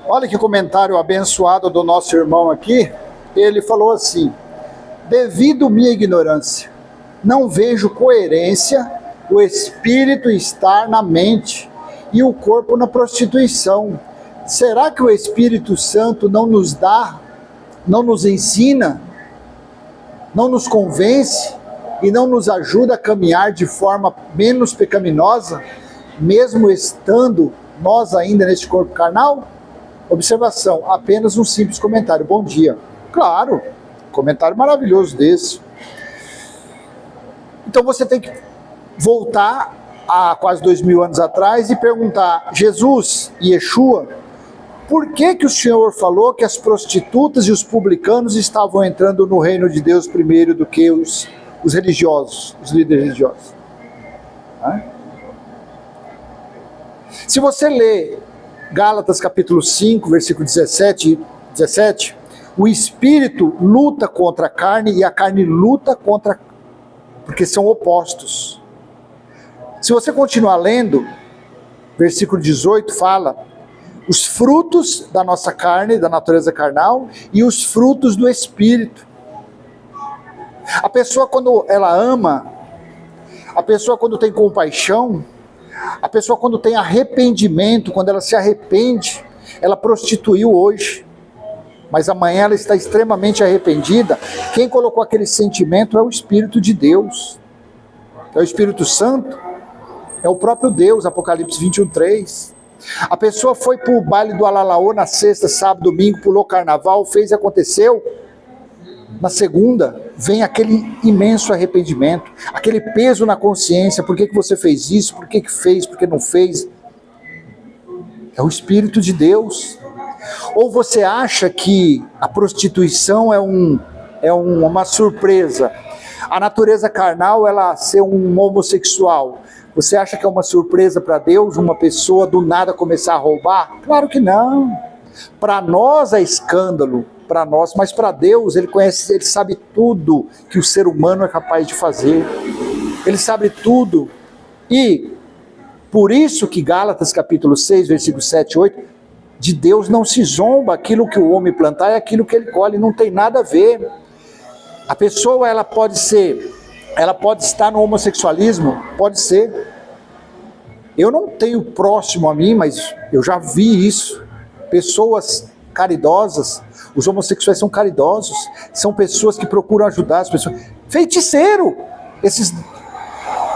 Olha que comentário abençoado do nosso irmão aqui. Ele falou assim: devido à minha ignorância, não vejo coerência o espírito estar na mente e o corpo na prostituição. Será que o Espírito Santo não nos dá, não nos ensina, não nos convence e não nos ajuda a caminhar de forma menos pecaminosa, mesmo estando nós ainda neste corpo carnal? Observação, apenas um simples comentário. Bom dia. Claro, comentário maravilhoso desse. Então você tem que voltar a quase 2000 anos atrás e perguntar: Jesus, Yeshua, por que o Senhor falou que as prostitutas e os publicanos estavam entrando no reino de Deus primeiro do que os religiosos, os líderes religiosos? Se você ler Gálatas capítulo 5, versículo 17, o Espírito luta contra a carne e a carne luta contra, porque são opostos. Se você continuar lendo, versículo 18 fala os frutos da nossa carne, da natureza carnal, e os frutos do Espírito. A pessoa quando ela ama, a pessoa quando tem compaixão, a pessoa quando tem arrependimento, quando ela se arrepende, ela prostituiu hoje, mas amanhã ela está extremamente arrependida. Quem colocou aquele sentimento é o Espírito de Deus, é o Espírito Santo, é o próprio Deus. Apocalipse 21:3. A pessoa foi para o baile do Alalaô na sexta, sábado, domingo, pulou carnaval, fez e aconteceu. Na segunda, vem aquele imenso arrependimento, aquele peso na consciência: por que você fez isso, por que fez, por que não fez? É o Espírito de Deus. Ou você acha que a prostituição é uma surpresa? A natureza carnal, ela ser um homossexual, você acha que é uma surpresa para Deus, uma pessoa do nada começar a roubar? Claro que não. Para nós é escândalo, para nós, mas para Deus, Ele conhece, Ele sabe tudo que o ser humano é capaz de fazer. Ele sabe tudo. E por isso que Gálatas capítulo 6, versículos 7 e 8, de Deus não se zomba, aquilo que o homem plantar é aquilo que ele colhe, não tem nada a ver. A pessoa, ela pode estar no homossexualismo, pode ser. Eu não tenho próximo a mim, mas eu já vi isso. Pessoas caridosas, os homossexuais são caridosos, são pessoas que procuram ajudar as pessoas. Feiticeiro, esses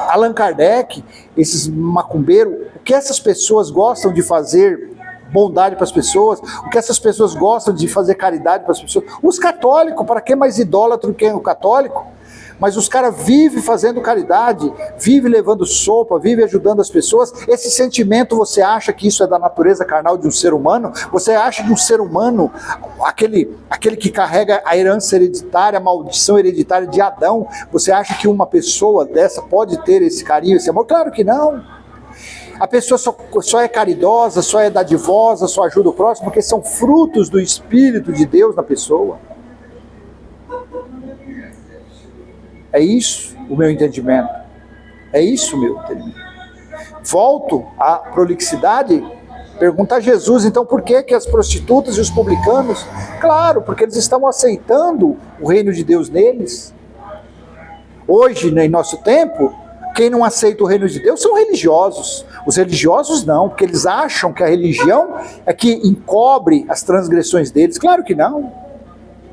Allan Kardec, esses macumbeiros, o que essas pessoas gostam de fazer bondade para as pessoas, o que essas pessoas gostam de fazer caridade para as pessoas. Os católicos, para que mais idólatra que o católico? Mas os caras vivem fazendo caridade, vivem levando sopa, vivem ajudando as pessoas. Esse sentimento, você acha que isso é da natureza carnal de um ser humano? Você acha que um ser humano, aquele que carrega a herança hereditária, a maldição hereditária de Adão, você acha que uma pessoa dessa pode ter esse carinho, esse amor? Claro que não. A pessoa só é caridosa, só é dadivosa, só ajuda o próximo, porque são frutos do Espírito de Deus na pessoa. É isso o meu entendimento. É isso o meu entendimento. Volto à prolixidade, pergunta a Jesus, então por que as prostitutas e os publicanos? Claro, porque eles estão aceitando o reino de Deus neles. Hoje, em nosso tempo, quem não aceita o reino de Deus são religiosos. Os religiosos não, porque eles acham que a religião é que encobre as transgressões deles. Claro que não.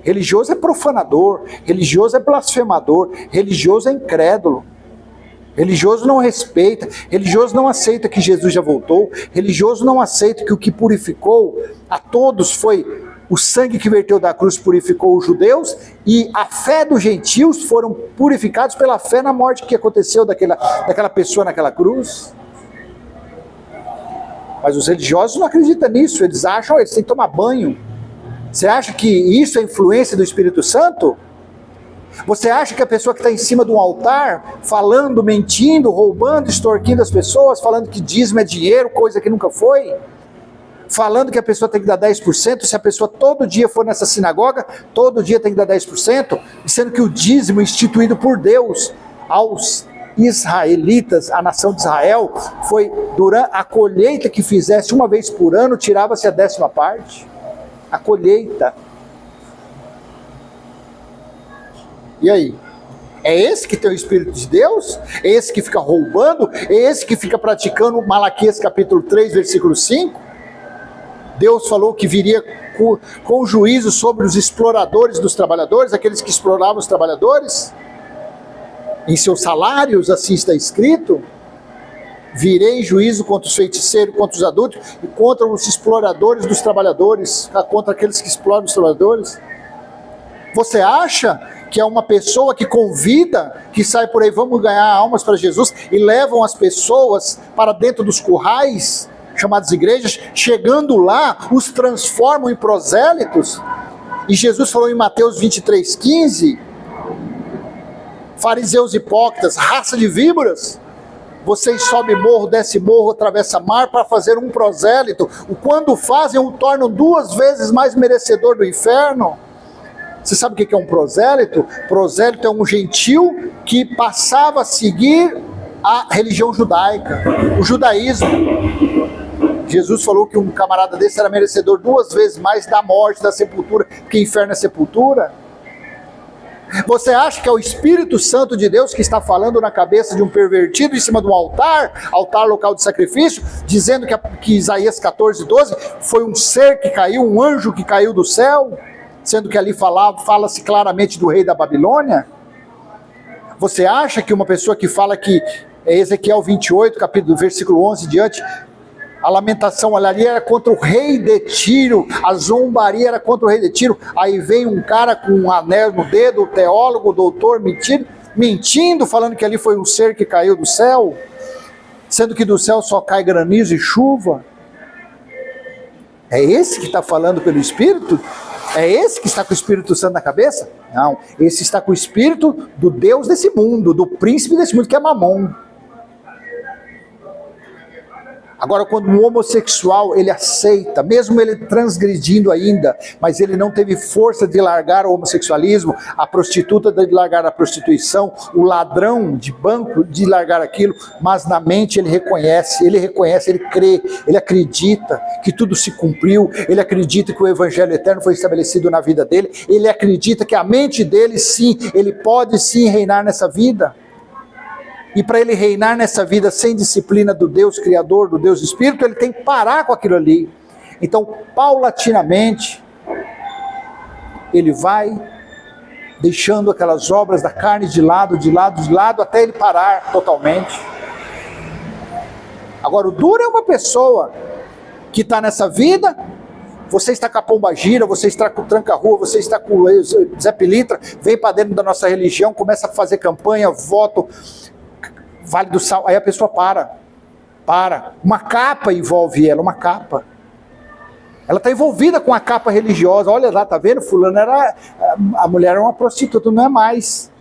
Religioso é profanador, religioso é blasfemador, religioso é incrédulo. Religioso não respeita, religioso não aceita que Jesus já voltou, religioso não aceita que o que purificou a todos foi o sangue que verteu da cruz, purificou os judeus, e a fé dos gentios foram purificados pela fé na morte que aconteceu daquela pessoa naquela cruz. Mas os religiosos não acreditam nisso, eles acham, eles têm que tomar banho. Você acha que isso é influência do Espírito Santo? Você acha que a pessoa que está em cima de um altar, falando, mentindo, roubando, extorquindo as pessoas, falando que dízimo é dinheiro, coisa que nunca foi, falando que a pessoa tem que dar 10%, se a pessoa todo dia for nessa sinagoga, todo dia tem que dar 10%, sendo que o dízimo instituído por Deus aos israelitas, a nação de Israel, foi durante a colheita que fizesse uma vez por ano, tirava-se a 10ª parte. A colheita. E aí? É esse que tem o Espírito de Deus? É esse que fica roubando? É esse que fica praticando Malaquias capítulo 3, versículo 5? Deus falou que viria com juízo sobre os exploradores dos trabalhadores, aqueles que exploravam os trabalhadores. Em seus salários, assim está escrito. Virei em juízo contra os feiticeiros, contra os adultos e contra os exploradores dos trabalhadores, contra aqueles que exploram os trabalhadores. Você acha que é uma pessoa que convida, que sai por aí, vamos ganhar almas para Jesus, e levam as pessoas para dentro dos currais, chamadas igrejas, chegando lá, os transformam em prosélitos? E Jesus falou em Mateus 23:15, fariseus hipócritas, raça de víboras, vocês sobem morro, desce morro, atravessa mar para fazer um prosélito, quando fazem, o tornam 2 vezes mais merecedor do inferno. Você sabe o que é um prosélito? Prosélito é um gentil que passava a seguir a religião judaica, o judaísmo. Jesus falou que um camarada desse era merecedor 2 vezes mais da morte, da sepultura, porque inferno é sepultura. Você acha que é o Espírito Santo de Deus que está falando na cabeça de um pervertido em cima de um altar, altar local de sacrifício, dizendo que Isaías 14:12 foi um ser que caiu, um anjo que caiu do céu? Sendo que ali fala-se claramente do rei da Babilônia? Você acha que uma pessoa que fala que é Ezequiel 28, capítulo, versículo 11 em diante, a lamentação ali era contra o rei de Tiro, a zombaria era contra o rei de Tiro, aí vem um cara com um anel no dedo, o teólogo, o doutor, mentindo, falando que ali foi um ser que caiu do céu, sendo que do céu só cai granizo e chuva? É esse que está falando pelo Espírito? É esse que está com o Espírito Santo na cabeça? Não, esse está com o Espírito do Deus desse mundo, do príncipe desse mundo, que é Mamon. Agora, quando um homossexual, ele aceita, mesmo ele transgredindo ainda, mas ele não teve força de largar o homossexualismo, a prostituta de largar a prostituição, o ladrão de banco de largar aquilo, mas na mente ele reconhece, ele crê, ele acredita que tudo se cumpriu, ele acredita que o evangelho eterno foi estabelecido na vida dele, ele acredita que a mente dele, sim, ele pode sim reinar nessa vida. E para ele reinar nessa vida sem disciplina do Deus Criador, do Deus Espírito, ele tem que parar com aquilo ali. Então, paulatinamente, ele vai deixando aquelas obras da carne de lado, até ele parar totalmente. Agora, o duro é uma pessoa que está nessa vida, você está com a pombagira, você está com o tranca-rua, você está com o Zé Pilintra, vem para dentro da nossa religião, começa a fazer campanha, voto, Vale do Sal, aí a pessoa para. Uma capa envolve ela, uma capa. Ela está envolvida com a capa religiosa. Olha lá, tá vendo? Fulano a mulher era uma prostituta, não é mais.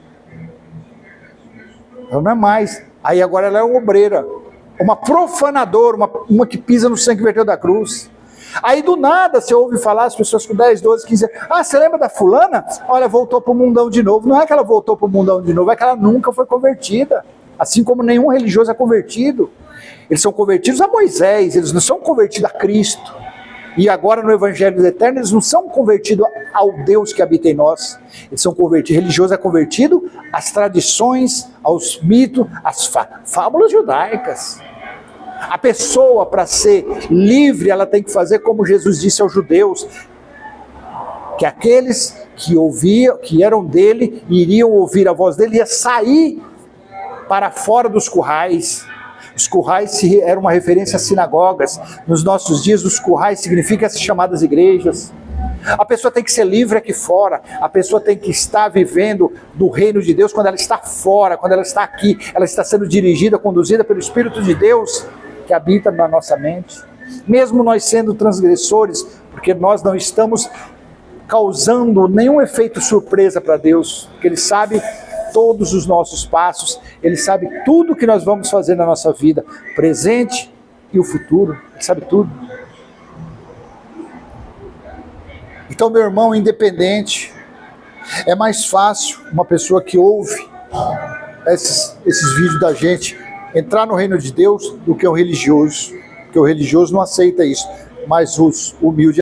Ela não é mais. Aí agora ela é uma obreira, uma profanadora, uma que pisa no sangue verteu da cruz. Aí do nada você ouve falar, as pessoas com 10, 12, 15 anos, você lembra da fulana? Olha, voltou para o mundão de novo. Não é que ela voltou para o mundão de novo, é que ela nunca foi convertida. Assim como nenhum religioso é convertido. Eles são convertidos a Moisés, eles não são convertidos a Cristo. E agora no Evangelho Eterno, eles não são convertidos ao Deus que habita em nós. Eles são convertidos, religioso é convertido às tradições, aos mitos, às fábulas judaicas. A pessoa, para ser livre, ela tem que fazer como Jesus disse aos judeus, que aqueles que ouviam, que eram dele, iriam ouvir a voz dele, ia sair para fora dos currais. Os currais eram uma referência às sinagogas. Nos nossos dias, os currais significam as chamadas igrejas. A pessoa tem que ser livre aqui fora. A pessoa tem que estar vivendo do reino de Deus quando ela está fora, quando ela está aqui. Ela está sendo dirigida, conduzida pelo Espírito de Deus que habita na nossa mente. Mesmo nós sendo transgressores, porque nós não estamos causando nenhum efeito surpresa para Deus, porque Ele sabe todos os nossos passos, Ele sabe tudo que nós vamos fazer na nossa vida, presente e o futuro, Ele sabe tudo. Então, meu irmão, independente, é mais fácil uma pessoa que ouve esses vídeos da gente entrar no reino de Deus do que o religioso, porque o religioso não aceita isso, mas os humildes